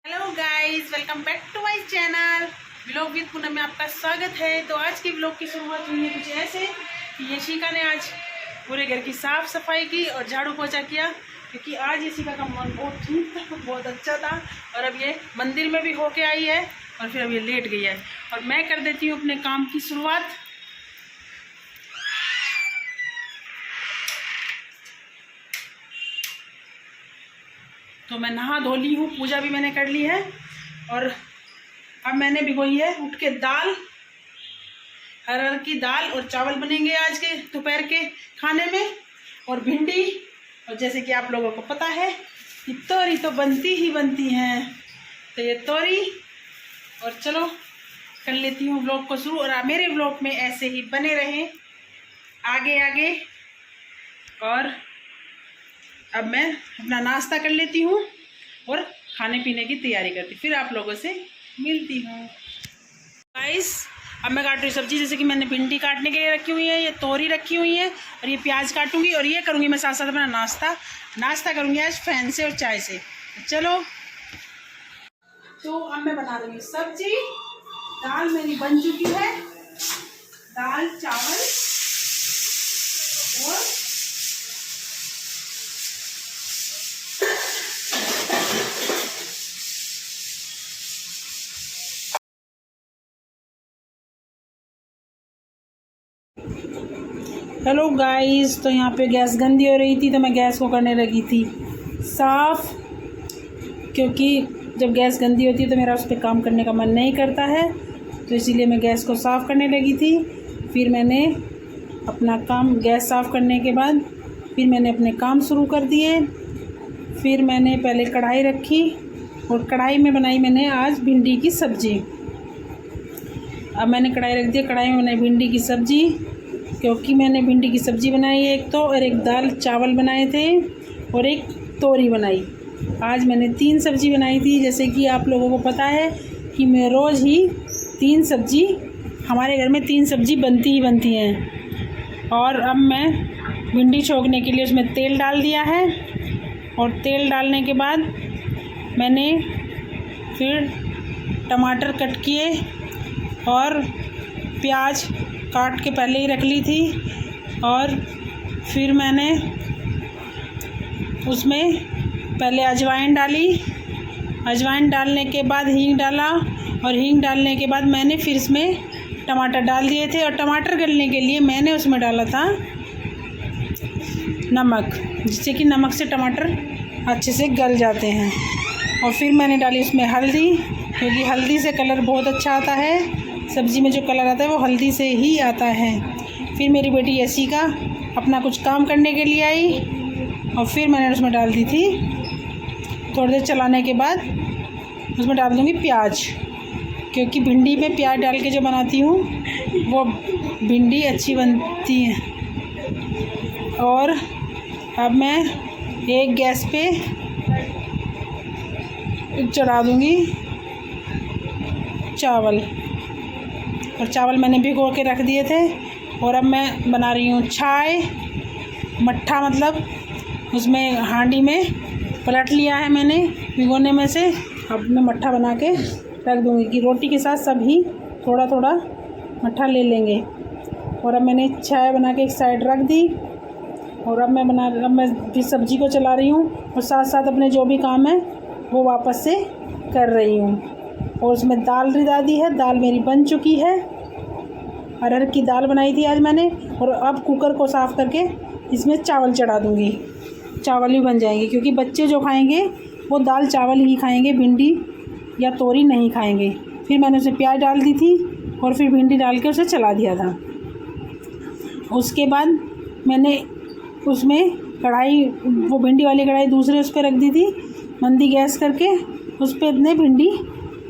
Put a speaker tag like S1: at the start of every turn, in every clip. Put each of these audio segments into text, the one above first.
S1: Hello guys, welcome back to my channel vlog with Poonam में आपका स्वागत है। तो आज की व्लॉग की शुरुआत हुई है कुछ ऐसे कि यशिका ने आज पूरे घर की साफ सफाई की और झाड़ू पोछा किया, क्योंकि आज यशिका का मन बहुत ठीक था, बहुत अच्छा था। और अब ये मंदिर में भी होके आई है और फिर अब ये लेट गई है और मैं कर देती हूँ अपने काम की शुरुआत। तो मैं नहा धो ली हूँ, पूजा भी मैंने कर ली है और अब मैंने भिगोई है उठ के दाल, अरहर की दाल और चावल बनेंगे आज के दोपहर के खाने में, और भिंडी। और जैसे कि आप लोगों को पता है कि तोरी तो बनती ही बनती हैं, तो ये तोरी। और चलो कर लेती हूँ व्लॉग को शुरू, और मेरे व्लॉग में ऐसे ही बने रहें आगे आगे। और अब मैं अपना नाश्ता कर लेती हूँ और खाने पीने की तैयारी करती, फिर आप लोगों से मिलती हूँ। गाइस, अब मैं काट रही हूँ सब्जी। जैसे कि मैंने भिंडी काटने के लिए रखी हुई है, ये तोरी रखी हुई है और ये प्याज काटूंगी, और ये करूँगी मैं साथ साथ अपना नाश्ता करूँगी आज फैन से और चाय से। चलो, तो अब मैं बना रही हूँ सब्जी। दाल मेरी बन चुकी है, दाल चावल और हेलो गाइस। तो यहाँ पे गैस गंदी हो रही थी तो मैं गैस को करने लगी थी साफ़, क्योंकि जब गैस गंदी होती है तो मेरा उस पर काम करने का मन नहीं करता है, तो इसीलिए मैं गैस को साफ़ करने लगी थी। फिर मैंने अपना काम, गैस साफ़ करने के बाद फिर मैंने अपने काम शुरू कर दिए। फिर मैंने पहले कढ़ाई रखी और कढ़ाई में बनाई मैंने आज भिंडी की सब्ज़ी। अब मैंने कढ़ाई रख दी, कढ़ाई में बनाई भिंडी की सब्ज़ी, क्योंकि मैंने भिंडी की सब्ज़ी बनाई है एक तो, और एक दाल चावल बनाए थे और एक तोरी बनाई। आज मैंने 3 सब्ज़ी बनाई थी। जैसे कि आप लोगों को पता है कि मैं रोज़ ही 3 सब्ज़ी, हमारे घर में 3 सब्ज़ी बनती ही बनती हैं। और अब मैं भिंडी छोंकने के लिए उसमें तेल डाल दिया है, और तेल डालने के बाद मैंने फिर टमाटर कट किए और प्याज काट के पहले ही रख ली थी, और फिर मैंने उसमें पहले अजवाइन डाली। अजवाइन डालने के बाद हींग डाला, और हींग डालने के बाद मैंने फिर इसमें टमाटर डाल दिए थे, और टमाटर गलने के लिए मैंने उसमें डाला था नमक, जिससे कि नमक से टमाटर अच्छे से गल जाते हैं। और फिर मैंने डाली उसमें हल्दी, क्योंकि हल्दी से कलर बहुत अच्छा आता है, सब्ज़ी में जो कलर आता है वो हल्दी से ही आता है। फिर मेरी बेटी यशिका अपना कुछ काम करने के लिए आई, और फिर मैंने उसमें डाल दी थी। थोड़ी देर चलाने के बाद उसमें डाल दूँगी प्याज, क्योंकि भिंडी में प्याज डाल के जो बनाती हूँ वो भिंडी अच्छी बनती है। और अब मैं एक गैस पे चढ़ा दूँगी चावल, और चावल मैंने भिगो के रख दिए थे। और अब मैं बना रही हूँ छाय, मट्ठा, मतलब उसमें हांडी में पलट लिया है मैंने भिगोने में से। अब मैं मट्ठा बना के रख दूँगी कि रोटी के साथ सभी थोड़ा थोड़ा मट्ठा ले लेंगे। और अब मैंने छाय बना के एक साइड रख दी, और अब मैं फिर सब्ज़ी को चला रही हूँ, और साथ साथ अपने जो भी काम है वो वापस से कर रही हूँ। और उसमें दाल रिधा दी है, दाल मेरी बन चुकी है। अरहर की दाल बनाई थी आज मैंने, और अब कुकर को साफ़ करके इसमें चावल चढ़ा दूँगी। चावल भी बन जाएंगे, क्योंकि बच्चे जो खाएंगे वो दाल चावल ही खाएंगे, भिंडी या तोरी नहीं खाएंगे। फिर मैंने उसमें प्याज डाल दी थी और फिर भिंडी डाल के उसे चला दिया था। उसके बाद मैंने उसमें कढ़ाई, वो भिंडी वाली कढ़ाई दूसरे उस पर रख दी थी, मंदी गैस करके, उस पर इतने भिंडी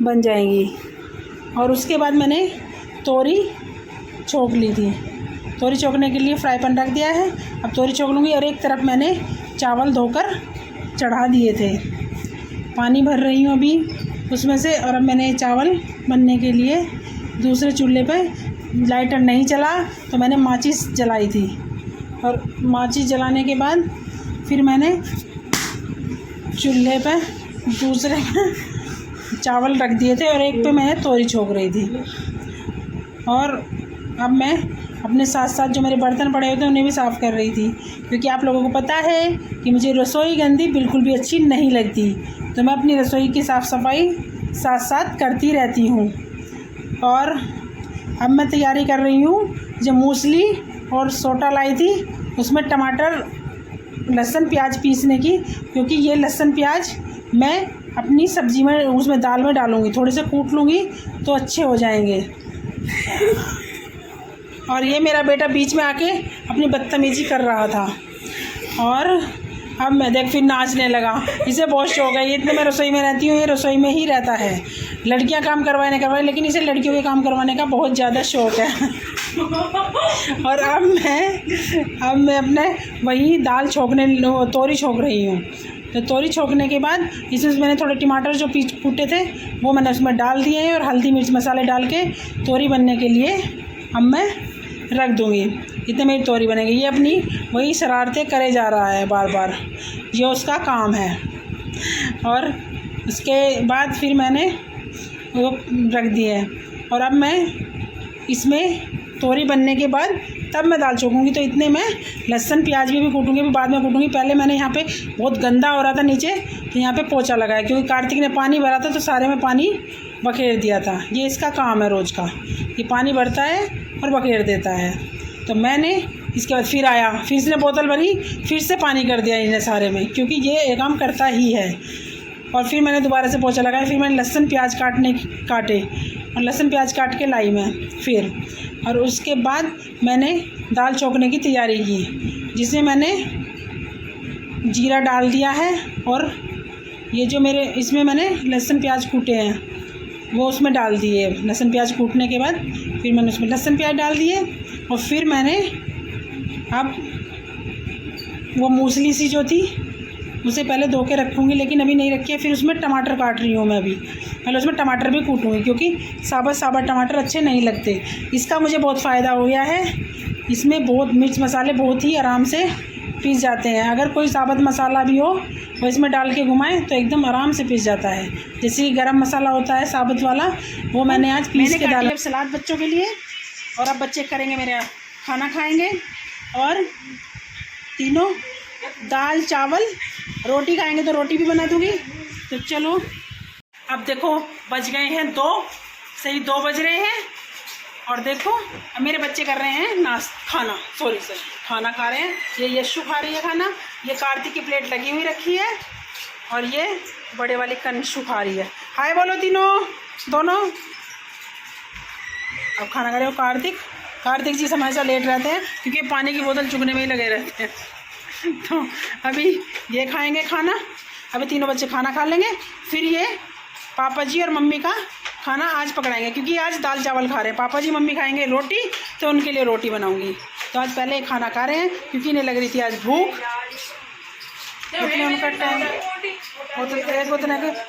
S1: बन जाएंगी। और उसके बाद मैंने तोरी छोंक ली थी। तोरी छोंकने के लिए फ्राई पैन रख दिया है, अब तोरी छोंक लूँगी। और एक तरफ मैंने चावल धोकर चढ़ा दिए थे, पानी भर रही हूँ अभी उसमें से। और अब मैंने चावल बनने के लिए दूसरे चूल्हे पे, लाइटर नहीं चला तो मैंने माचिस जलाई थी, और माचिस जलाने के बाद फिर मैंने चूल्हे पे दूसरे चावल रख दिए थे और एक पे मैं तोरी छोक रही थी। और अब मैं अपने साथ साथ जो मेरे बर्तन पड़े होते हैं उन्हें भी साफ़ कर रही थी, क्योंकि आप लोगों को पता है कि मुझे रसोई गंदी बिल्कुल भी अच्छी नहीं लगती। तो मैं अपनी रसोई की साफ़ सफाई साथ साथ करती रहती हूँ। और अब मैं तैयारी कर रही हूँ, जो मूसली और सोटा लाई थी उसमें टमाटर लहसुन प्याज पीसने की, क्योंकि ये लहसुन प्याज मैं अपनी सब्ज़ी में उसमें दाल में डालूँगी, थोड़े से कूट लूँगी तो अच्छे हो जाएंगे। और ये मेरा बेटा बीच में आके अपनी बदतमीजी कर रहा था और अब मैं देख फिर नाचने लगा। इसे बहुत शौक है, ये इतने मैं रसोई में रहती हूँ, ये रसोई में ही रहता है। लड़कियाँ काम करवाए लेकिन इसे लड़कियों के काम करवाने का बहुत ज़्यादा शौक है। और अब मैं अपने वही दाल छोकने तोरी छोक रही हूँ। तो तोरी छोकने के बाद इसमें मैंने थोड़े टमाटर जो कूटे थे वो मैंने उसमें डाल दिए हैं और हल्दी मिर्च मसाले डाल के तोरी बनने के लिए अब मैं रख दूँगी। इतने मेरी तोरी बनेगी। ये अपनी वही शरारतें करे जा रहा है बार बार, ये उसका काम है। और उसके बाद फिर मैंने वो रख दिए और अब मैं इसमें तोरी बनने के बाद तब मैं दाल छोकूँगी। तो इतने मैं लहसुन प्याज भी कूटूँगी, भी बाद में कूटूँगी। पहले मैंने यहाँ पे बहुत गंदा हो रहा था नीचे, तो यहाँ पे पोछा लगाया, क्योंकि कार्तिक ने पानी भरा था तो सारे में पानी बखेर दिया था। ये इसका काम है रोज़ का, ये पानी भरता है और बखेर देता है। तो मैंने इसके बाद फिर आया, फिर इसने बोतल भरी, फिर से पानी कर दिया इन्हें सारे में, क्योंकि ये काम करता ही है। और फिर मैंने दोबारा से पोछा लगाया। फिर मैंने लहसुन प्याज काटे और लहसुन प्याज काट के लाई मैं फिर। और उसके बाद मैंने दाल छोकने की तैयारी की, जिसमें मैंने जीरा डाल दिया है और ये जो मेरे इसमें मैंने लहसुन प्याज कूटे हैं वो उसमें डाल दिए। लहसुन प्याज कूटने के बाद फिर मैंने उसमें लहसुन प्याज डाल दिए और फिर मैंने अब वो मूसली सी जो थी उसे पहले धो के रखूँगी, लेकिन अभी नहीं रखी है। फिर उसमें टमाटर काट रही हूँ मैं अभी, पहले उसमें टमाटर भी कूटूँगी, क्योंकि साबुत टमाटर अच्छे नहीं लगते। इसका मुझे बहुत फ़ायदा हो गया है, इसमें बहुत मिर्च मसाले बहुत ही आराम से पीस जाते हैं। अगर कोई साबुत मसाला भी हो वो इसमें डाल के घुमाएं तो एकदम आराम से पीस जाता है। जैसे कि गरम मसाला होता है साबुत वाला, वो मैंने आज पीस के डाला। सलाद बच्चों के लिए, और अब बच्चे करेंगे मेरा खाना खाएँगे, और तीनों दाल चावल रोटी खाएंगे तो रोटी भी बना दूँगी। तो चलो अब देखो बज गए हैं 2 बज रहे हैं। और देखो अब मेरे बच्चे कर रहे हैं खाना खा रहे हैं। ये यशु खा रही है खाना, ये कार्तिक की प्लेट लगी हुई रखी है, और ये बड़े वाली कंशु खा रही है। हाय बोलो दोनों। अब खाना खा रहे हो कार्तिक जी हमेशा लेट रहते हैं, क्योंकि पानी की बोतल चुगने में ही लगे रहते हैं। तो अभी ये खाएंगे खाना, अभी तीनों बच्चे खाना खा लेंगे, फिर ये पापा जी और मम्मी का खाना आज पकड़ाएंगे, क्योंकि आज दाल चावल खा रहे हैं। पापा जी मम्मी खाएंगे रोटी, तो उनके लिए रोटी बनाऊंगी। तो आज पहले खाना खा रहे हैं, क्योंकि इन्हें लग रही थी आज भूख। इतने उनका टाइम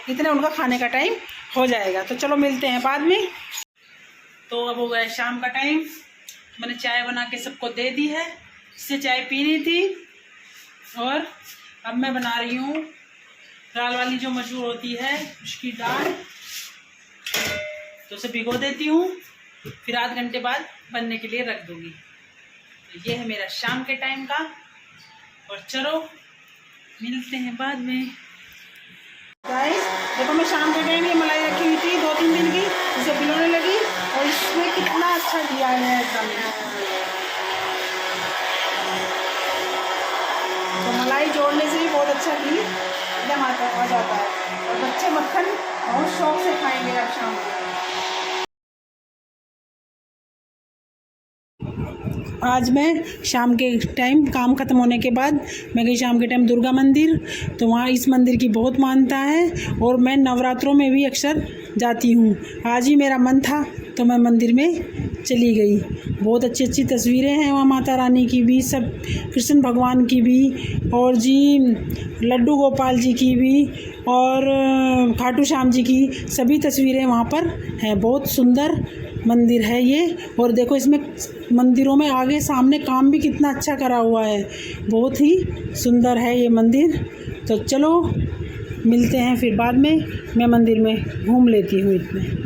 S1: इतने उनका खाने का टाइम हो जाएगा। तो चलो मिलते हैं बाद में। तो अब हो गया शाम का टाइम, मैंने चाय बना के सबको दे दी है। इससे चाय पीनी थी, और अब मैं बना रही हूँ दाल वाली जो मशहूर होती है उसकी दाल। तो उसे भिगो देती हूँ, फिर आध घंटे बाद बनने के लिए रख दूँगी। तो ये है मेरा शाम के टाइम का, और चलो मिलते हैं बाद में। गाइस देखो, मैं शाम के टाइम ये मलाई रखी हुई थी 2-3 दिन की, इसे भिगोने लगी, और इसमें कितना अच्छा दिया है एकदम। तो मलाई जोड़ने से भी बहुत अच्छा घी एकदम आ जाता है, और बच्चे मक्खन बहुत शौक से खाएंगे अब शाम को। आज मैं शाम के टाइम काम ख़त्म होने के बाद मैं गई शाम के टाइम दुर्गा मंदिर। तो वहाँ इस मंदिर की बहुत मान्यता है, और मैं नवरात्रों में भी अक्सर जाती हूँ। आज ही मेरा मन था तो मैं मंदिर में चली गई। बहुत अच्छी तस्वीरें हैं वहाँ, माता रानी की भी, सब कृष्ण भगवान की भी, और जी लड्डू गोपाल जी की भी, और खाटू श्याम जी की सभी तस्वीरें वहाँ पर हैं। बहुत सुंदर मंदिर है ये। और देखो इसमें मंदिरों में आगे सामने काम भी कितना अच्छा करा हुआ है, बहुत ही सुंदर है ये मंदिर। तो चलो मिलते हैं फिर बाद में। मैं मंदिर में घूम लेती हूँ इतने।